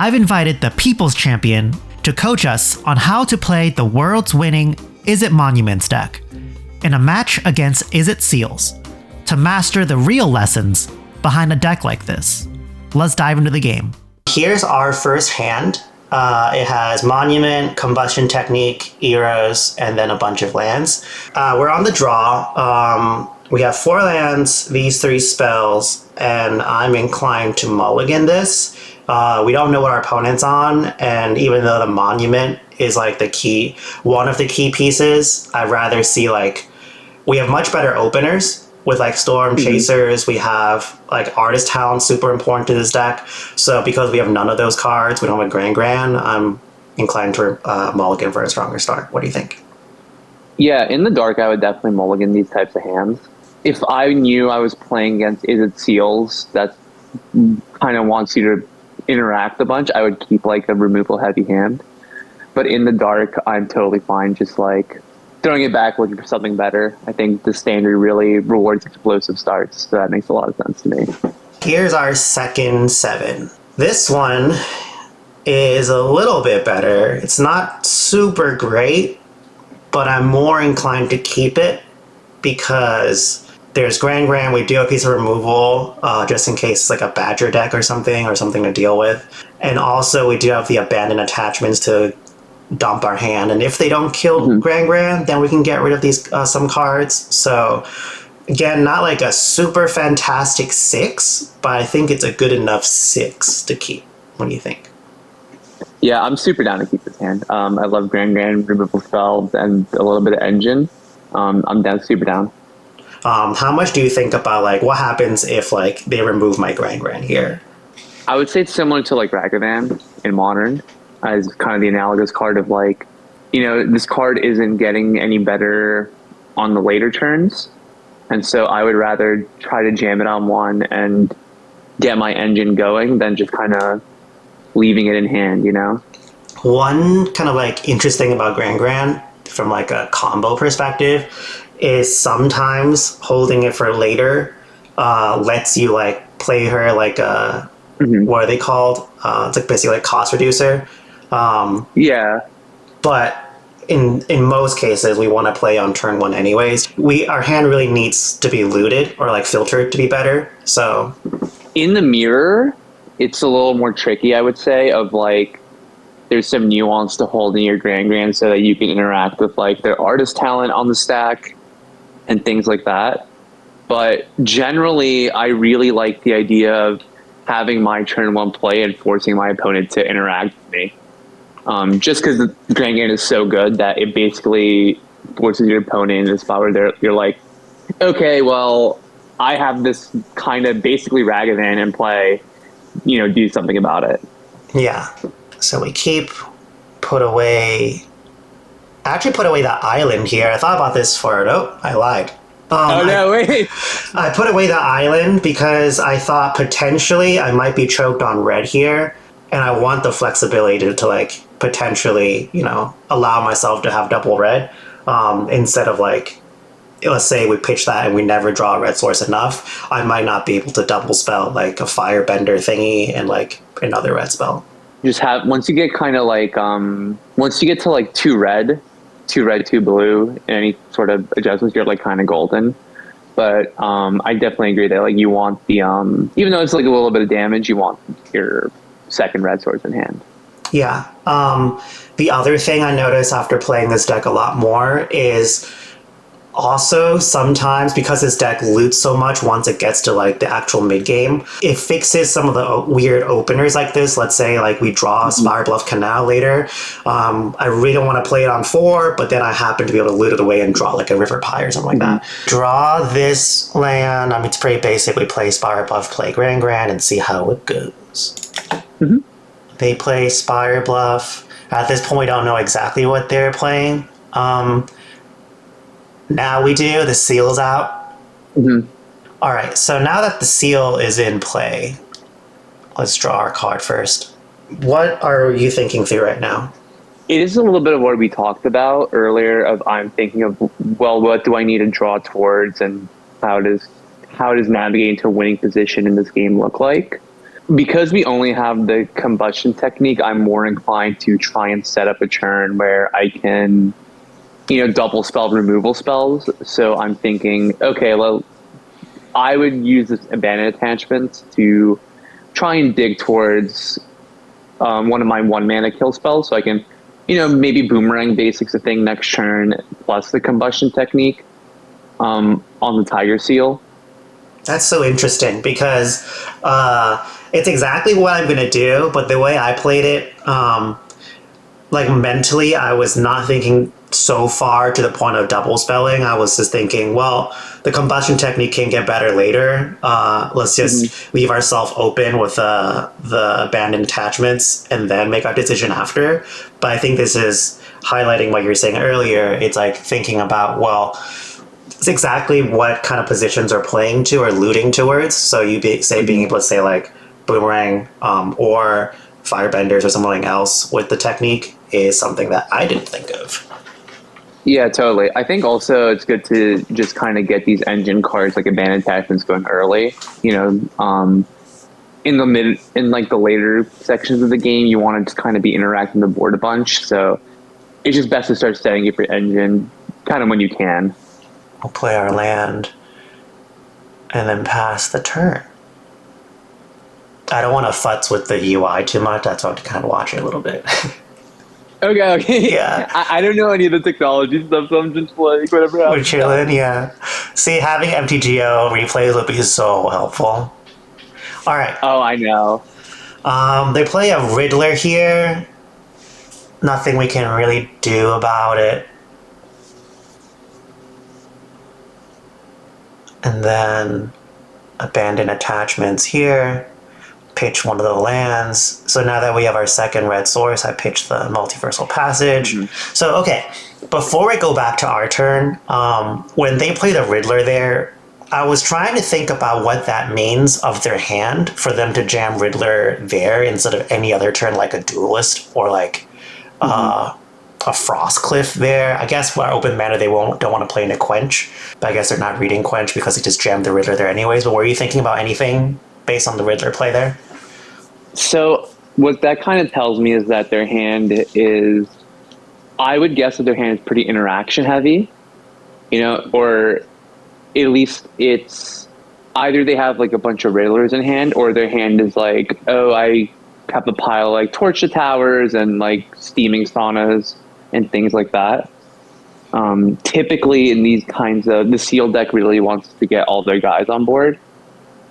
I've invited the People's Champion to coach us on how to play the world's winning Izzet Monuments deck in a match against Izzet Seals to master the real lessons behind a deck like this. Let's dive into the game. Here's our first hand. It has Monument, Combustion Technique, Eros, and then a bunch of lands. We're on the draw. We have 4 lands, these 3 spells, and I'm inclined to mulligan this. We don't know what our opponent's on, and even though the Monument is like one of the key pieces, I'd rather see we have much better openers with Storm Chasers. We have Artist Talent, super important to this deck. So because we have none of those cards, we don't have a Grand. I'm inclined to mulligan for a stronger start. What do you think? Yeah, in the dark, I would definitely mulligan these types of hands. If I knew I was playing against Izzet Seals that kind of wants you to interact a bunch, I would keep a removal heavy hand. But in the dark, I'm totally fine just throwing it back, looking for something better. I think the standard really rewards explosive starts, so that makes a lot of sense to me. Here's our second 7. This one is a little bit better. It's not super great, but I'm more inclined to keep it because there's Grand. We do have a piece of removal just in case it's a Badger deck or something to deal with. And also we do have the Abandoned Attachments to dump our hand, and if they don't kill Grand, then we can get rid of these some cards. So again, not a super fantastic 6, but I think it's a good enough 6 to keep. What do you think? Yeah, I'm super down to keep this hand. I love Grand removal spells and a little bit of engine. I'm down, super down. How much do you think about what happens if they remove my Grand here? I would say it's similar to Ragavan in Modern, as kind of the analogous card of this card isn't getting any better on the later turns, and so I would rather try to jam it on one and get my engine going than just kind of leaving it in hand. One kind of interesting about Grand from a combo perspective is sometimes holding it for later lets you play her what are they called? It's basically cost reducer. Yeah. But in most cases, we want to play on turn 1 anyways. Our hand really needs to be looted or filtered to be better. So in the mirror, it's a little more tricky, I would say, of there's some nuance to holding your Grand so that you can interact with their Artist Talent on the stack and things like that. But generally, I really like the idea of having my turn 1 play and forcing my opponent to interact with me. Just because the Grand is so good that it basically forces your opponent in a spot where you're okay, well, I have this kind of basically Ragavan in play, do something about it. Yeah. So we put away the island here. I thought about this I lied. Wait. I put away the island because I thought potentially I might be choked on red here, and I want the flexibility to potentially, allow myself to have double red, instead of let's say we pitch that and we never draw a red source enough, I might not be able to double spell a firebender thingy and another red spell. Just once you get kind of once you get to 2 red, 2 blue, any sort of adjustments, you're kind of golden. But I definitely agree that you want the even though it's a little bit of damage, you want your second red source in hand. Yeah. The other thing I noticed after playing this deck a lot more is also sometimes because this deck loots so much once it gets to the actual mid game, it fixes some of the weird openers like this. Let's say we draw a Spire Bluff Canal later. I really don't want to play it on 4, but then I happen to be able to loot it away and draw a River Pie or something like that. Draw this land. It's pretty basic. We play Spire Bluff, play Grand, and see how it goes. They play Spire Bluff. At this point, we don't know exactly what they're playing. Now we do. The seal's out. All right, so now that the seal is in play, let's draw our card first. What are you thinking through right now? It is a little bit of what we talked about earlier of I'm thinking of, well, what do I need to draw towards and how does navigating to a winning position in this game look like? because we only have the combustion technique, I'm more inclined to try and set up a turn where I can, double spell removal spells. So I'm thinking, okay, well, I would use this abandoned attachment to try and dig towards one of my 1 mana kill spells, so I can, maybe boomerang basics a thing next turn plus the combustion technique on the Tiger Seal. That's so interesting because it's exactly what I'm going to do, but the way I played it, like mentally, I was not thinking so far to the point of double spelling. I was just thinking, well, the combustion technique can get better later. Let's just leave ourselves open with the abandoned attachments and then make our decision after. But I think this is highlighting what you were saying earlier. It's like thinking about, well, it's exactly what kind of positions are playing to or alluding towards. So you being able to say like boomerang or firebenders or something else with the technique is something that I didn't think of. Yeah, totally. I think also it's good to just kind of get these engine cards like abandoned attachments going early. In like the later sections of the game, you want to just kind of be interacting the board a bunch. So it's just best to start setting up your engine kind of when you can. We'll play our land and then pass the turn. I don't want to futz with the UI too much. That's why I have to kind of watch it a little bit. Okay. Yeah. I don't know any of the technology stuff, so I'm just like, whatever happens. We're chilling, yeah. See, having MTGO replays would be so helpful. All right. Oh, I know. They play a Riddler here. Nothing we can really do about it. And then abandon attachments here. Pitch one of the lands. So now that we have our second red source, I pitch the Multiversal Passage. So, okay, before we go back to our turn, when they play the Riddler there, I was trying to think about what that means of their hand for them to jam Riddler there instead of any other turn like a Duelist or like a Frostcliff there. I guess for open mana they don't want to play in a Quench, but I guess they're not reading Quench because they just jammed the Riddler there anyways. But were you thinking about anything based on the Riddler play there? So what that kind of tells me is that their hand is, I would guess that their hand is pretty interaction heavy, or at least it's either they have like a bunch of Riddlers in hand, or their hand is like, oh, I have a pile like Torch the Towers and like Steaming Saunas and things like that. Typically in these kinds of, the Seal deck really wants to get all their guys on board.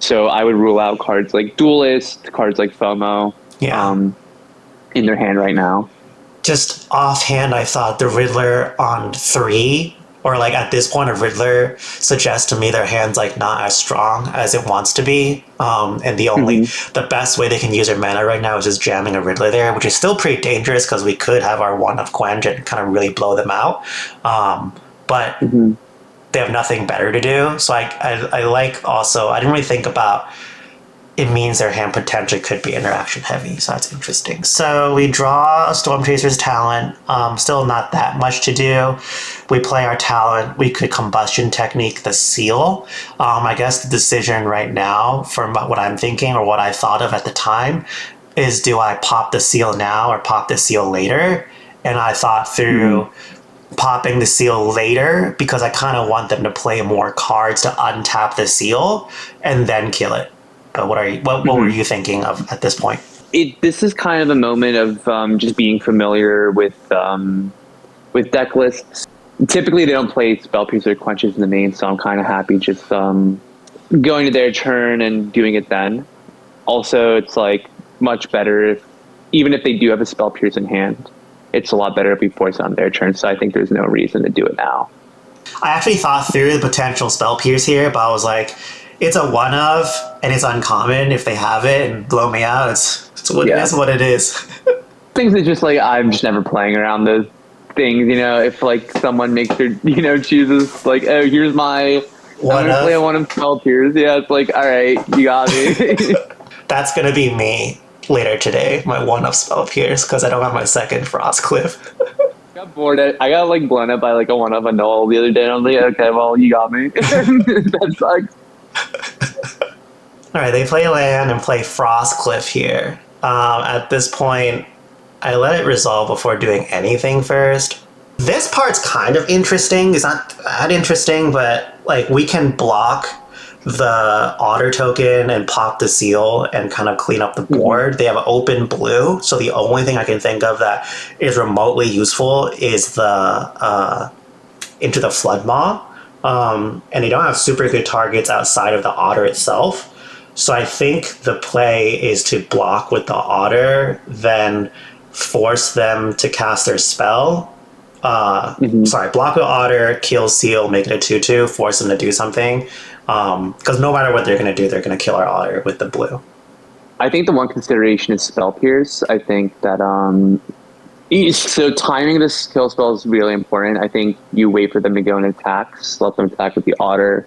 So I would rule out cards like Duelist, cards like FOMO in their hand right now. Just offhand, I thought the Riddler on 3, or like at this point, a Riddler suggests to me their hand's like not as strong as it wants to be. And the best way they can use their mana right now is just jamming a Riddler there, which is still pretty dangerous because we could have our one of Quench and kind of really blow them out. But they have nothing better to do. So I like also, I didn't really think about, it means their hand potentially could be interaction heavy. So that's interesting. So we draw a Storm Chaser's talent. Still not that much to do. We play our talent. We could combustion technique the Seal. I guess the decision right now from what I'm thinking or what I thought of at the time is, do I pop the Seal now or pop the Seal later? And I thought through popping the Seal later because I kind of want them to play more cards to untap the Seal and then kill it. But what were you thinking of at this point? This is kind of a moment of just being familiar with deck lists. Typically they don't play Spell Piercer Quenches in the main, so I'm kind of happy just going to their turn and doing it then. Also, it's like much better even if they do have a Spell Pierce in hand, it's a lot better if we force it on their turn, so I think there's no reason to do it now. I actually thought through the potential Spell Pierce here, but I was like, it's a one of, and it's uncommon if they have it and blow me out. It's what it is what it is. Things that just like, I'm just never playing around those things, if like someone makes their, chooses like, oh, here's my, I'm gonna play one of Spell Pierce. Yeah, it's like, all right, you got me. That's gonna be me later today, my one of Spell Pierce, because I don't have my second Frostcliff. I got bored. I got like blown up by like a one of a null the other day, and I was like, okay, well, you got me. That sucks. All right, they play land and play Frostcliff here. At this point, I let it resolve before doing anything first. This part's kind of interesting. It's not that interesting, but like we can block the otter token and pop the seal and kind of clean up the board. They have open blue, so the only thing I can think of that is remotely useful is the into the Flood Maw. And they don't have super good targets outside of the otter itself. So I think the play is to block with the otter, then force them to cast their spell. Sorry, block with otter, kill seal, make it a 2/2, force them to do something. Because no matter what they're going to do, they're going to kill our otter with the blue. I think the one consideration is spell pierce. I think that so timing this kill spell is really important. I think you wait for them to go and attacks, let them attack with the otter,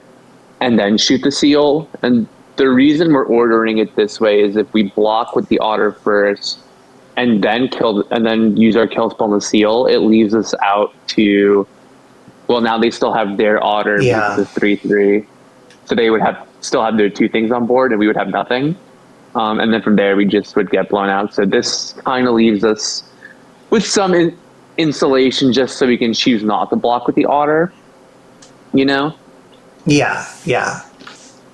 and then shoot the seal. And the reason we're ordering it this way is if we block with the otter first and then use our kill spell on the seal, it leaves us out to, well, now they still have their otter, the 3/3, so they would still have their two things on board, and we would have nothing. And then from there, we just would get blown out. So this kind of leaves us with some insulation, just so we can choose not to block with the otter. You know? Yeah.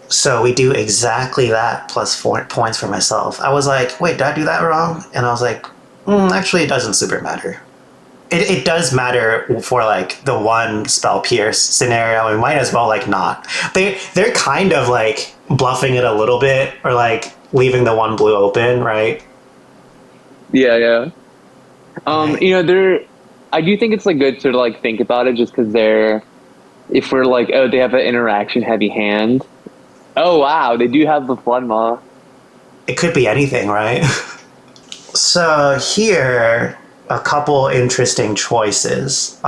So we do exactly that plus 4 points for myself. I was like, wait, did I do that wrong? And I was like, actually, it doesn't super matter. It does matter for like the one spell pierce scenario. We might as well like not. They're kind of like bluffing it a little bit, or like leaving the one blue open, right? Yeah. I do think it's like good to like think about it, just because if we're like, oh, they have an interaction heavy hand. Oh wow, they do have the Flood Maw. It could be anything, right? So here, a couple interesting choices.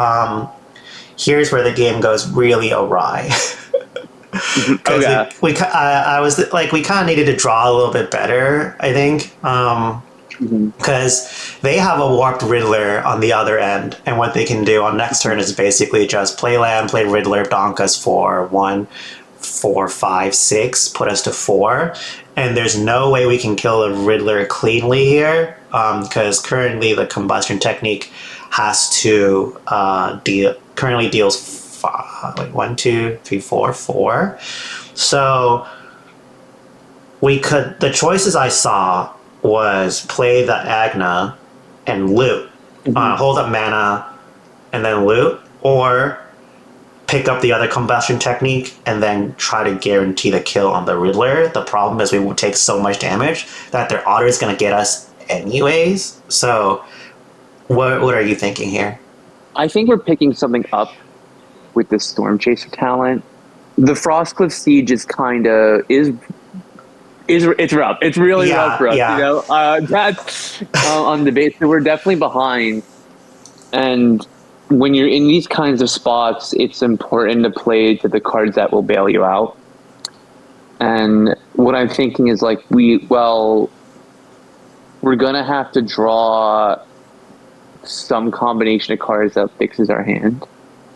Here's where the game goes really awry. We kind of needed to draw a little bit better, I think, because they have a warped Riddler on the other end, and what they can do on next turn is basically just play land, play Riddler, donk us for 1, 4, 5, 6, put us to 4, and there's no way we can kill a Riddler cleanly here, because currently the combustion technique has to currently deals 1, 2, 3, 4, 4. So the choices I saw was play the Agna and loot, hold up mana and then loot, or pick up the other combustion technique and then try to guarantee the kill on the Riddler. The problem is we will take so much damage that their otter is going to get us anyways. So what are you thinking here? I think we're picking something up with the Storm Chaser talent. The Frostcliff Siege is it's rough. It's really rough for us, you know. That's on the base. So we're definitely behind. And when you're in these kinds of spots, it's important to play to the cards that will bail you out. And what I'm thinking is like we're gonna have to draw some combination of cards that fixes our hand.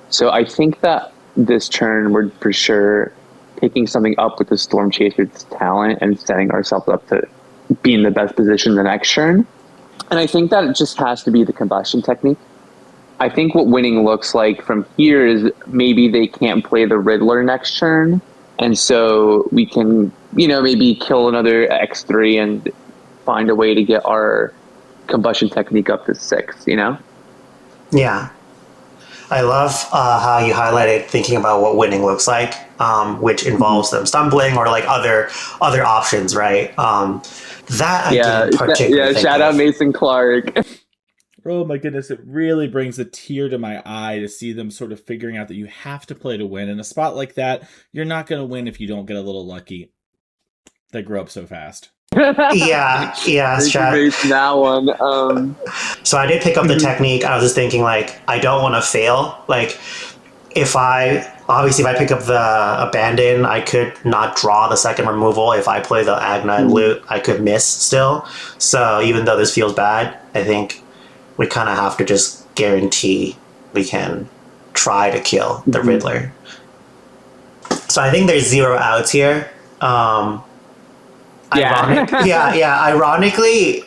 So I think that this turn we're for sure picking something up with the Storm Chaser's talent and setting ourselves up to be in the best position the next turn. And I think that it just has to be the combustion technique. I think what winning looks like from here is maybe they can't play the Riddler next turn, and so we can, maybe kill another X3 and find a way to get our combustion technique up to 6, Yeah. I love how you highlighted thinking about what winning looks like, which involves them stumbling or like other options, right? That I didn't particularly think shout of. out Mason Clark. Oh my goodness, it really brings a tear to my eye to see them sort of figuring out that you have to play to win. In a spot like that, you're not going to win if you don't get a little lucky. They grow up so fast. Yeah, Chad. That one. So I did pick up the technique. I was just thinking, like, I don't want to fail. Like, if I pick up the Abandon, I could not draw the second removal. If I play the Agna and loot, I could miss still. So even though this feels bad, I think we kind of have to just guarantee we can try to kill the Riddler. So I think there's 0 outs here. Yeah. Ironically,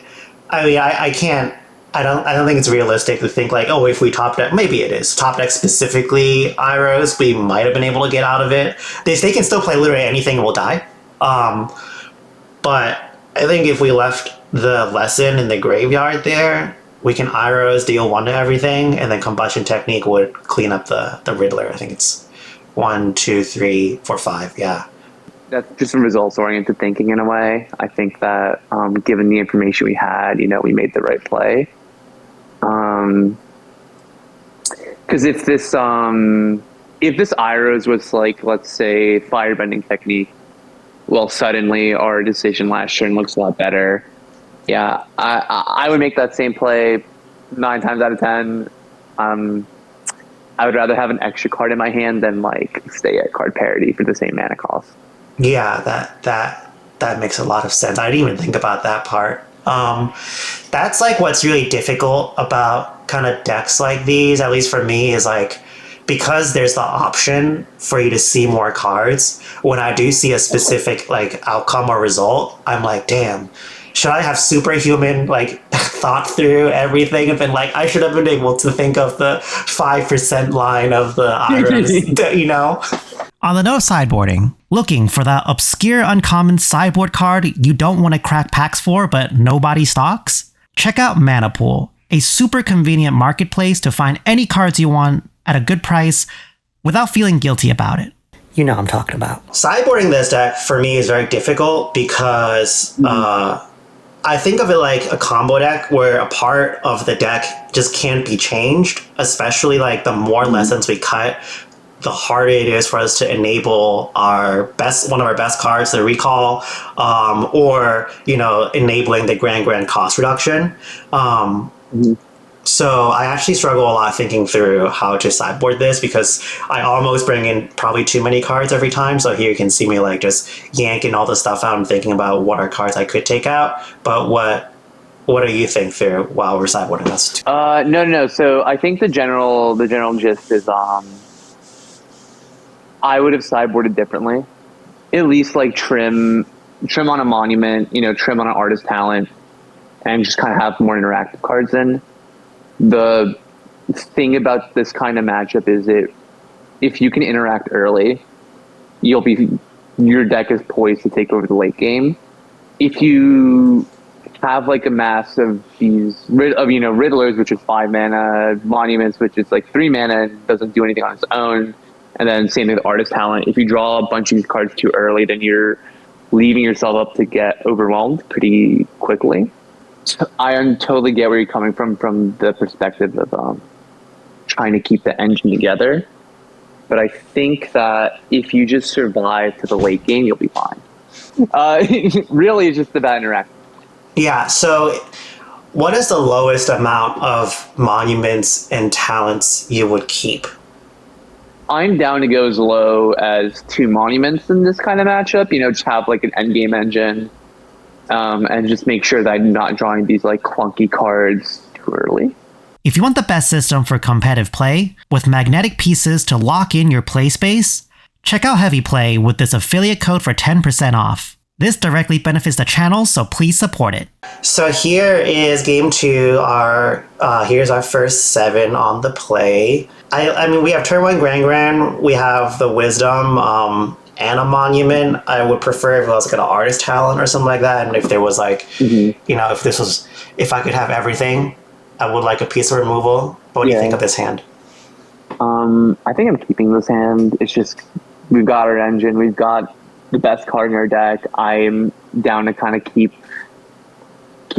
I mean, I can't. I don't think it's realistic to think like, oh, if we top deck, maybe it is top deck specifically Iros, we might have been able to get out of it. They can still play literally anything and will die. But I think if we left the lesson in the graveyard there, we can Iros deal 1 to everything, and then Combustion Technique would clean up the Riddler. I think it's 1, 2, 3, 4, 5. Yeah. That's just some results-oriented thinking in a way. I think that given the information we had, we made the right play. Because if this Iros was like, let's say, Firebending Technique, well, suddenly our decision last turn looks a lot better. Yeah, I would make that same play 9 times out of 10. I would rather have an extra card in my hand than like stay at card parity for the same mana cost. Yeah, that makes a lot of sense. I didn't even think about that part. That's like what's really difficult about kind of decks like these, at least for me, is like, because there's the option for you to see more cards, when I do see a specific like outcome or result, I'm like, damn, should I have superhuman like thought through everything and been like, I should have been able to think of the 5% line of the Iros, On the note of sideboarding, looking for that obscure uncommon sideboard card you don't want to crack packs for but nobody stocks? Check out Mana Pool, a super convenient marketplace to find any cards you want at a good price without feeling guilty about it. You know what I'm talking about. Sideboarding this deck for me is very difficult because I think of it like a combo deck where a part of the deck just can't be changed, especially like the more lessons we cut, the harder it is for us to enable one of our best cards, the recall, or enabling the grand cost reduction. So I actually struggle a lot thinking through how to sideboard this because I almost bring in probably too many cards every time. So here you can see me like just yanking all the stuff out and thinking about what are cards I could take out. But what do you think through while we're sideboarding this? No. So I think the general gist is I would have sideboarded differently. At least like trim on a monument, trim on an artist talent, and just kind of have more interactive cards in. The thing about this kind of matchup is if you can interact early, your deck is poised to take over the late game. If you have like a mass of these Riddlers, which is 5 mana, Monuments, which is like 3 mana and doesn't do anything on its own, and then same thing with Artist Talent. If you draw a bunch of these cards too early, then you're leaving yourself up to get overwhelmed pretty quickly. I totally get where you're coming from the perspective of trying to keep the engine together. But I think that if you just survive to the late game, you'll be fine. Really, it's just about interaction. Yeah, so what is the lowest amount of monuments and talents you would keep? I'm down to go as low as 2 monuments in this kind of matchup. Just have like an endgame engine. And just make sure that I'm not drawing these like clunky cards too early. If you want the best system for competitive play, with magnetic pieces to lock in your play space, check out Heavy Play with this affiliate code for 10% off. This directly benefits the channel, so please support it. So here is game 2. Here's our first 7 on the play. I mean, we have turn 1 Grand, we have the Wisdom, and a monument. I would prefer if it was like an artist talent or something like that. And if there was like, if I could have everything, I would like a piece of removal. But what do you think of this hand? I think I'm keeping this hand. It's just, we've got our engine. We've got the best card in our deck. I'm down to kind of keep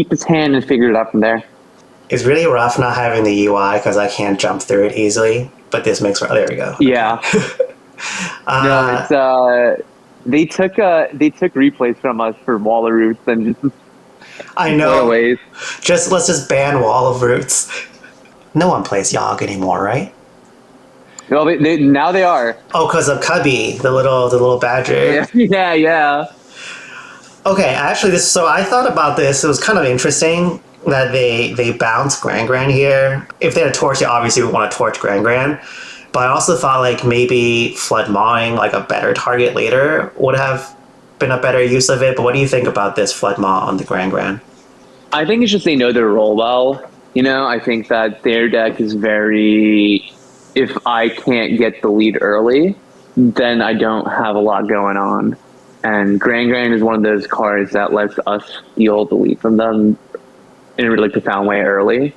this hand and figure it out from there. It's really rough not having the UI because I can't jump through it easily. But this makes, there we go. Yeah. No, it's they took replays from us for Wall of Roots and just I know. Let's just ban Wall of Roots. No one plays Yogg anymore, right? No, now they are. Oh, because of Cubby, the little badger. Yeah. Okay, actually, so I thought about this. It was kind of interesting that they bounced Grand here. If they had a torch, obviously we want to torch Grand. But I also thought like maybe Flood Mawing, like a better target later, would have been a better use of it. But what do you think about this Flood Maw on the Grand Grand? I think it's just they know their role well. I think that their deck is very, if I can't get the lead early, then I don't have a lot going on. And Grand Grand is one of those cards that lets us steal the lead from them in a really profound way early.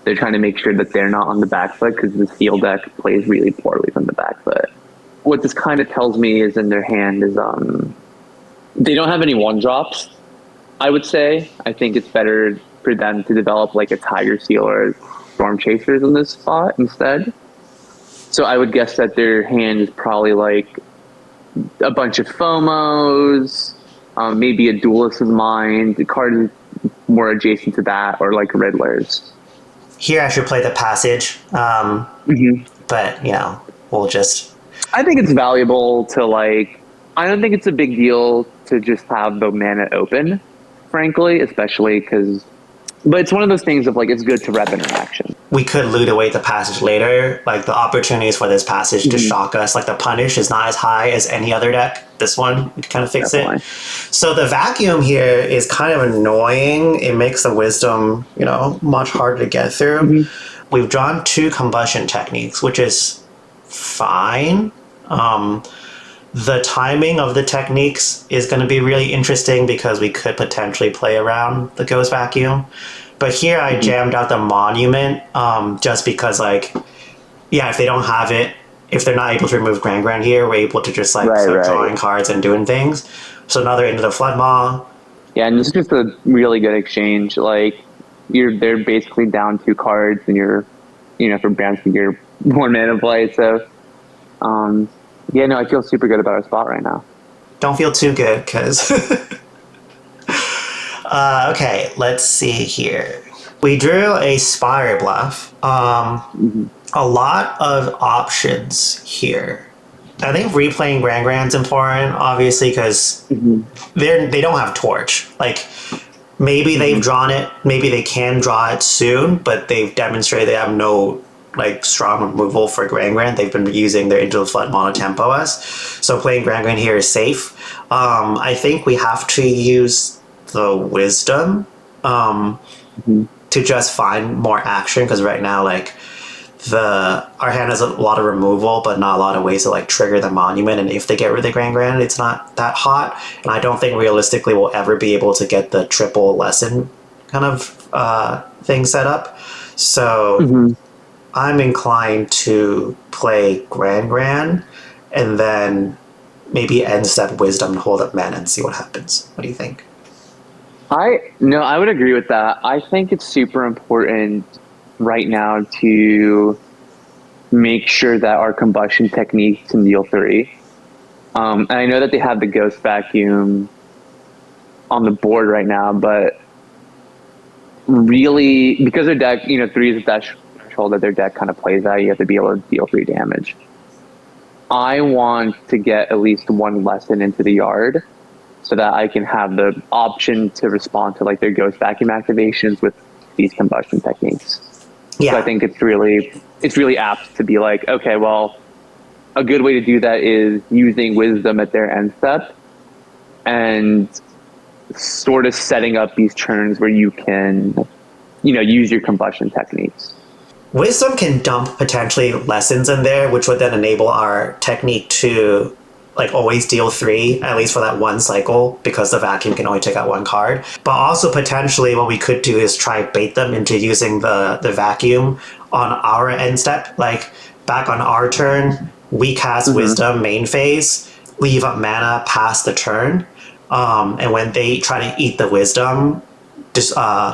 They're trying to make sure that they're not on the back foot because the Seal deck plays really poorly from the back foot. What this kind of tells me is in their hand is they don't have any 1-drops, I would say. I think it's better for them to develop like a Tiger Seal or Storm Chasers in this spot instead. So I would guess that their hand is probably like a bunch of FOMOs, maybe a Duelist of Mind. The card is more adjacent to that, or like Riddlers. Here I should play the Passage, but we'll just... I think it's valuable to like, I don't think it's a big deal to just have the mana open, frankly, especially because, but it's one of those things of like, it's good to rep interaction. We could loot away the Passage later. Like the opportunities for this Passage to shock us, like the punish is not as high as any other deck. This one kind of fix it. So the Vacuum here is kind of annoying. It makes the Wisdom, much harder to get through. We've drawn 2 Combustion Techniques, which is fine. The timing of the techniques is going to be really interesting because we could potentially play around the Ghost Vacuum. But here I jammed out the Monument just because, if they don't have it, if they're not able to remove Grand Grand here, we're able to just start drawing cards and doing things. So now they're into the Flood Maw. Yeah, and it's just a really good exchange. Like, they're basically down 2 cards, and you're, for Bransky, you're 1 mana play. So, I feel super good about our spot right now. Don't feel too good, because... okay, let's see here. We drew a Spire Bluff. A lot of options here. I think replaying Grand Grand's important, obviously, because they don't have Torch. Like, maybe they've drawn it, maybe they can draw it soon, but they've demonstrated they have no strong removal for Grand Grand. They've been using their Into the Flood mono tempo us. So playing Grand Grand here is safe. I think we have to use the Wisdom to just find more action, because right now our hand has a lot of removal but not a lot of ways to trigger the Monument, and if they get rid of the Grand Grand, it's not that hot, and I don't think realistically we'll ever be able to get the triple lesson kind of thing set up. So I'm inclined to play Grand Grand and then maybe end step Wisdom and hold up mana and see what happens. What do you think? I would agree with that. I think it's super important right now to make sure that our Combustion Techniques can deal 3. And I know that they have the Ghost Vacuum on the board right now, but really, because their deck, 3 is a threshold that their deck kind of plays at, you have to be able to deal 3 damage. I want to get at least 1 lesson into the yard so that I can have the option to respond to their Ghost Vacuum activations with these Combustion Techniques. Yeah. So I think it's really apt to be okay, well, a good way to do that is using Wisdom at their end step and sort of setting up these turns where you can, use your Combustion Techniques. Wisdom can dump potentially lessons in there, which would then enable our technique to always deal 3, at least for that 1 cycle, because the Vacuum can only take out 1 card. But also potentially what we could do is try bait them into using the Vacuum on our end step. Back on our turn, we cast Wisdom main phase, leave up mana past the turn, and when they try to eat the Wisdom, just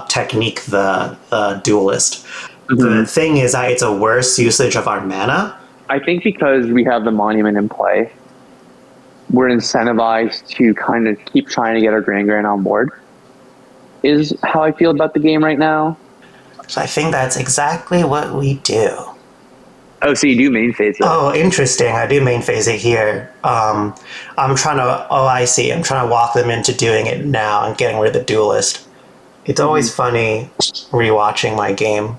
technique the Duelist. The thing is that it's a worse usage of our mana. I think because we have the Monument in play, we're incentivized to kind of keep trying to get our Grand Grand on board, is how I feel about the game right now. So I think that's exactly what we do. Oh, so you do main phase it? Oh, interesting. I do main phase it here. I'm trying to, I see. I'm trying to walk them into doing it now and getting rid of the Duelist. It's always funny rewatching my game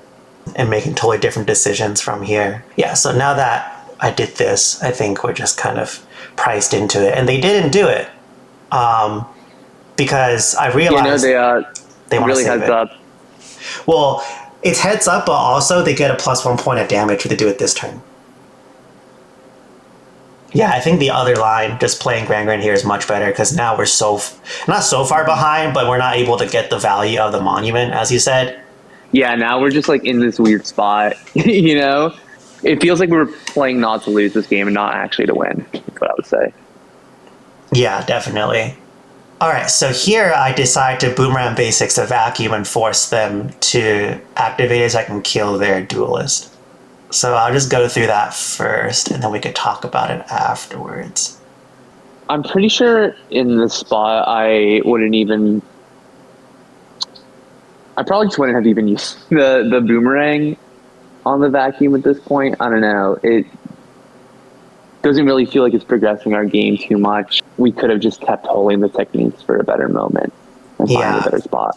and making totally different decisions from here. Yeah, so now that I did this, I think we're just kind of priced into it. And they didn't do it. Because I realized they want really to save heads it. up. Well, it's heads up, but also they get a +1 point of damage if they do it this turn. Yeah, I think the other line, just playing Grand here, is much better because now we're not so far behind, but we're not able to get the value of the monument, as you said. Yeah, now we're just like in this weird spot. You know, it feels like we're playing not to lose this game and not actually to win. That's what I would say. Yeah, definitely. All right, so here I decide to boomerang basics to vacuum and force them to activate it so I can kill their duelist. So I'll just go through that first, and then we could talk about it afterwards. I'm pretty sure in this spot I probably just wouldn't have even used the boomerang on the vacuum at this point. I don't know. It doesn't really feel like it's progressing our game too much. We could have just kept holding the techniques for a better moment and find a better spot.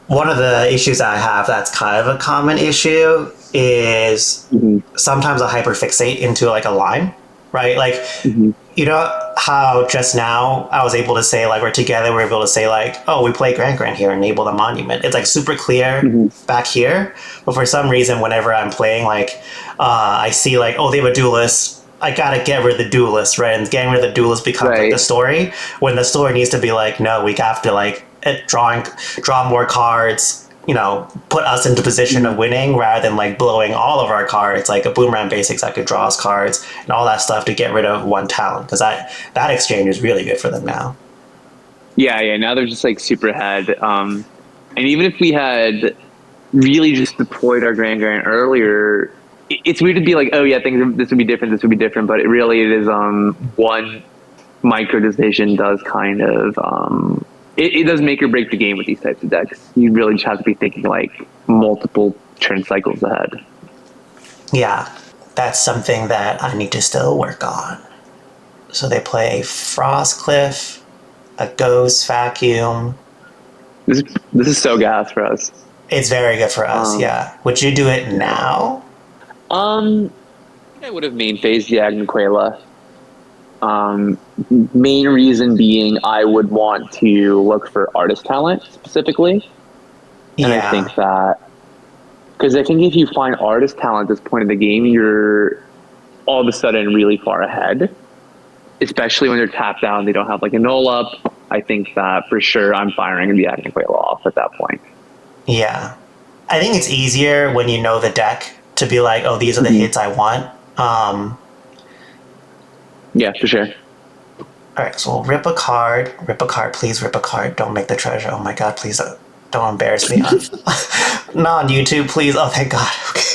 One of the issues I have that's kind of a common issue is sometimes I hyperfixate into like a line, right? Like, you know how just now I was able to say, like, we're together, we're able to say, like, oh, we play Grand here, enable the monument. It's like super clear back here. But for some reason, whenever I'm playing, like, I see, like, oh, they have a duelist. I gotta get rid of the duelist, right? And getting rid of the duelist becomes like the story. When the story needs to be like, no, we have to like draw more cards, you know, put us into position of winning rather than like blowing all of our cards. Like a boomerang basics, I could draw us cards and all that stuff to get rid of one talent because that exchange is really good for them now. Yeah. Now they're just like super ahead. And even if we had really just deployed our Grand earlier, it's weird to be like, oh yeah, this would be different, but it is one micro decision does kind of it does make or break the game with these types of decks. You really just have to be thinking like multiple turn cycles ahead. Yeah, that's something that I need to still work on. So they play a Frostcliff, a Ghost Vacuum. This is so gas for us. It's very good for us, yeah. Would you do it now? I would have main phased the Agnequela. Main reason being I would want to look for artist talent specifically. And I think that because I think if you find artist talent at this point in the game, you're all of a sudden really far ahead. Especially when they're tapped down, they don't have like a null up. I think that for sure I'm firing the Agnequela off at that point. Yeah. I think it's easier when you know the deck to be like, oh, these are the hits I want. Yeah, for sure. All right, so we'll rip a card. Rip a card, please rip a card. Don't make the treasure. Oh my god, please don't embarrass me. Not on YouTube, please. Oh, thank god. Okay.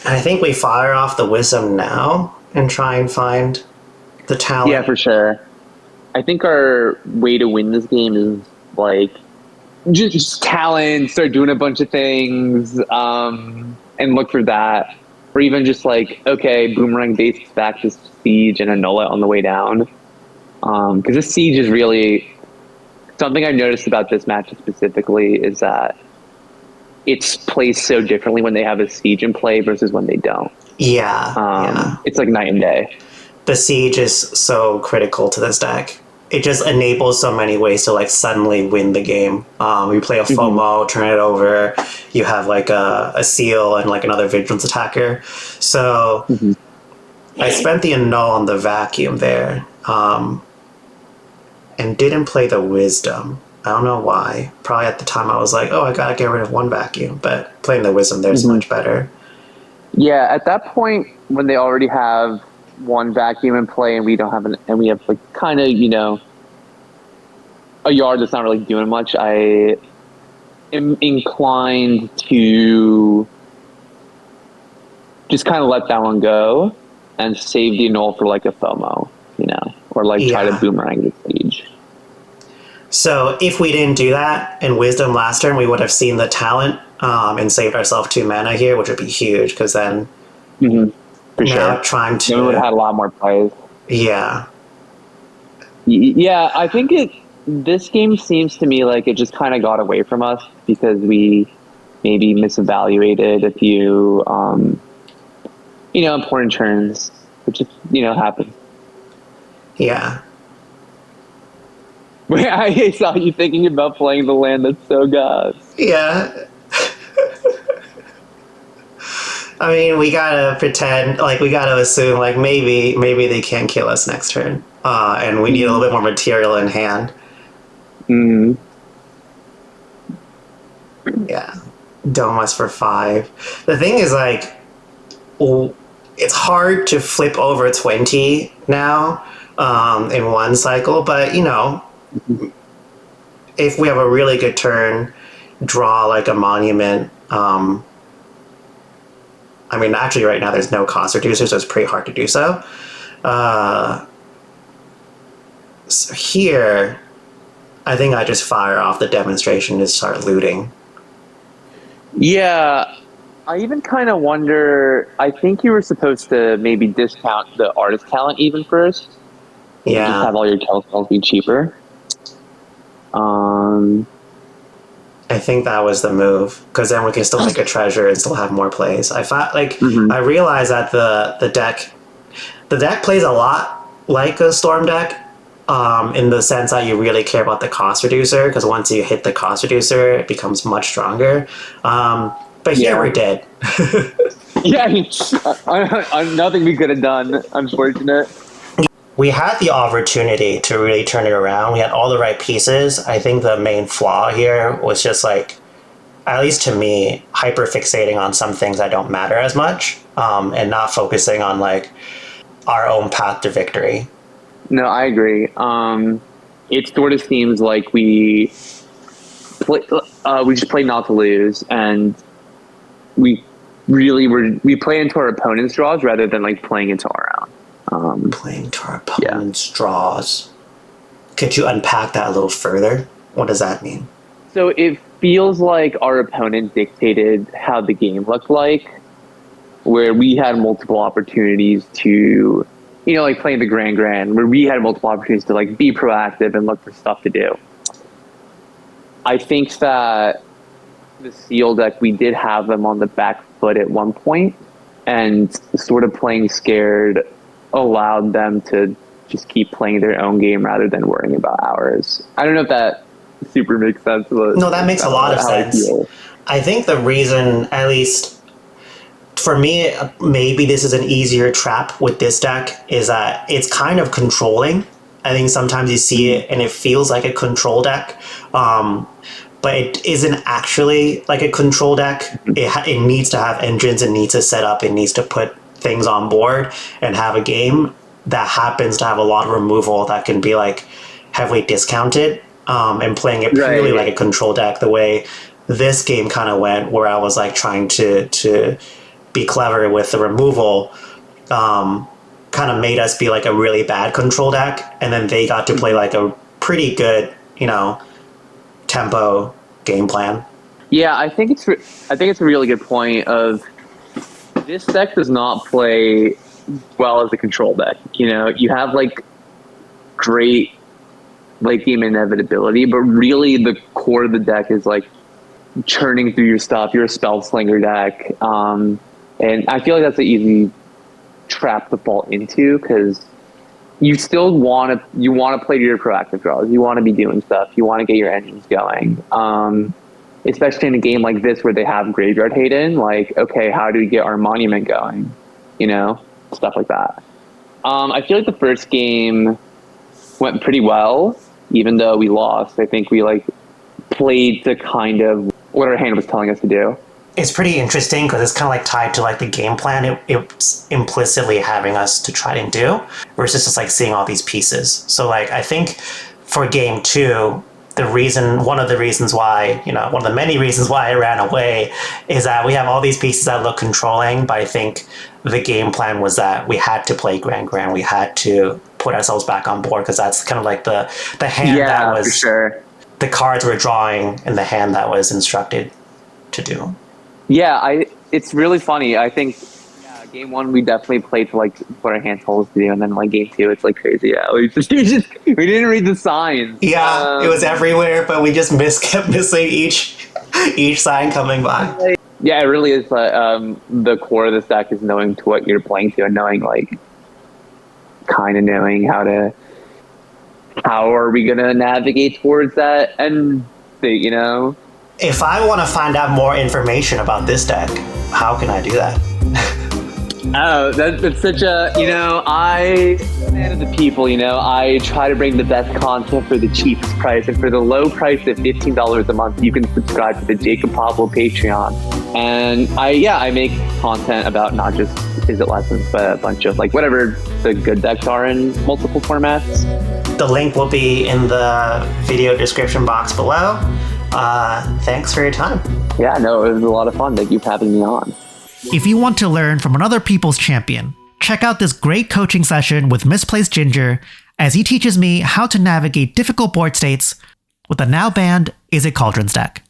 I think we fire off the wisdom now and try and find the talent. Yeah, for sure. I think our way to win this game is like just talent, start doing a bunch of things, and look for that. Or even just like, okay, boomerang basics back to siege and annul it on the way down. Because this siege is really something I've noticed about this match specifically is that it's placed so differently when they have a siege in play versus when they don't. Yeah. It's like night and day. The siege is so critical to this deck. It just enables so many ways to like suddenly win the game. You play a FOMO, turn it over. You have like a seal and like another vigilance attacker. So I spent the annul on the vacuum there, and didn't play the wisdom. I don't know why. Probably at the time I was like, oh, I gotta get rid of one vacuum, but playing the wisdom there is much better. Yeah, at that point when they already have one vacuum in play and we don't have and we have like kind of, you know, a yard that's not really doing much, I am inclined to just kind of let that one go and save the annul for like a FOMO, you know, or like try to boomerang the siege. So if we didn't do that in wisdom last turn, we would have seen the talent and saved ourselves 2 mana here, which would be huge because then for now sure. trying to... Then we would have had a lot more plays. Yeah. Yeah, I think this game seems to me like it just kind of got away from us because we maybe misevaluated a few important turns, which just, happen. Yeah. Wait, I saw you thinking about playing the land that's so gas. Yeah. I mean, we gotta pretend, like, we gotta assume, like, maybe they can't kill us next turn. And we need a little bit more material in hand. Mm. Yeah. Dome us for 5. The thing is, like, it's hard to flip over 20 now in one cycle, but, if we have a really good turn, draw, like, a monument. I mean, actually, right now there's no cost reducer, so it's pretty hard to do so. So here, I think I just fire off the demonstration to start looting. Yeah, I even kind of wonder. I think you were supposed to maybe discount the artist talent even first. Yeah. Just have all your kill spells be cheaper. I think that was the move, because then we can still make a treasure and still have more plays. I thought, like, I realized that the deck plays a lot like a Storm deck, in the sense that you really care about the cost reducer, because once you hit the cost reducer, it becomes much stronger. But here we're dead. Yeah, nothing we could have done. Unfortunate. We had the opportunity to really turn it around. We had all the right pieces. I think the main flaw here was just, like, at least to me, hyper fixating on some things that don't matter as much, and not focusing on, like, our own path to victory. No, I agree. It sort of seems like we just played not to lose, and we play into our opponent's draws rather than, like, playing into our own. Playing to our opponent's draws. Could you unpack that a little further? What does that mean? So it feels like our opponent dictated how the game looked like, where we had multiple opportunities to, like playing the Grand, where we had multiple opportunities to, like, be proactive and look for stuff to do. I think that the Seal deck, we did have them on the back foot at one point, and sort of playing scared allowed them to just keep playing their own game rather than worrying about ours. I don't know if that super makes sense. But no, that makes a lot of sense. I think the reason, at least for me, maybe this is an easier trap with this deck, is that it's kind of controlling. I think sometimes you see it and it feels like a control deck, but it isn't actually like a control deck. It needs to have engines, it needs to set up, it needs to put things on board and have a game that happens to have a lot of removal that can be, like, heavily discounted, and playing it purely like a control deck, the way this game kind of went, where I was, like, trying to be clever with the removal, kind of made us be, like, a really bad control deck, and then they got to play, like, a pretty good, tempo game plan. Yeah, I think it's a really good point of, this deck does not play well as a control deck. You have, like, great late game inevitability, but really the core of the deck is, like, churning through your stuff. You're a spell slinger deck, and I feel like that's an easy trap to fall into, because you still want to play to your proactive draws. You want to be doing stuff. You want to get your engines going. Especially in a game like this where they have Graveyard Hayden, like, okay, how do we get our monument going? Stuff like that. I feel like the first game went pretty well, even though we lost. I think we, like, played to kind of what our hand was telling us to do. It's pretty interesting because it's kind of, like, tied to, like, the game plan it's implicitly having us to try and do, versus just, like, seeing all these pieces. So, like, I think for game 2, one of the many reasons why I ran away is that we have all these pieces that look controlling, but I think the game plan was that we had to play Grand. We had to put ourselves back on board, because that's kind of like the hand that was, for sure, the cards we're drawing and the hand that was instructed to do. Yeah, it's really funny. I think game 1 we definitely played to, like, what our hand told us to do, and then, like, game 2 it's like crazy. Yeah, we didn't read the signs. Yeah, it was everywhere, but we just kept missing each sign coming by. Yeah, it really is. The core of this deck is knowing to what you're playing to, and knowing kind of knowing how are we gonna navigate towards that end state, If I want to find out more information about this deck, how can I do that? Oh, that's such a, I'm a man of the people, I try to bring the best content for the cheapest price, and for the low price of $15 a month, you can subscribe to the Jakob Pablo Patreon. And I make content about not just Izzet lessons, but a bunch of whatever the good decks are in multiple formats. The link will be in the video description box below. Thanks for your time. Yeah, no, it was a lot of fun. Thank you for having me on. If you want to learn from another people's champion, check out this great coaching session with Misplaced Ginger as he teaches me how to navigate difficult board states with the now banned Izzet Cauldrons deck.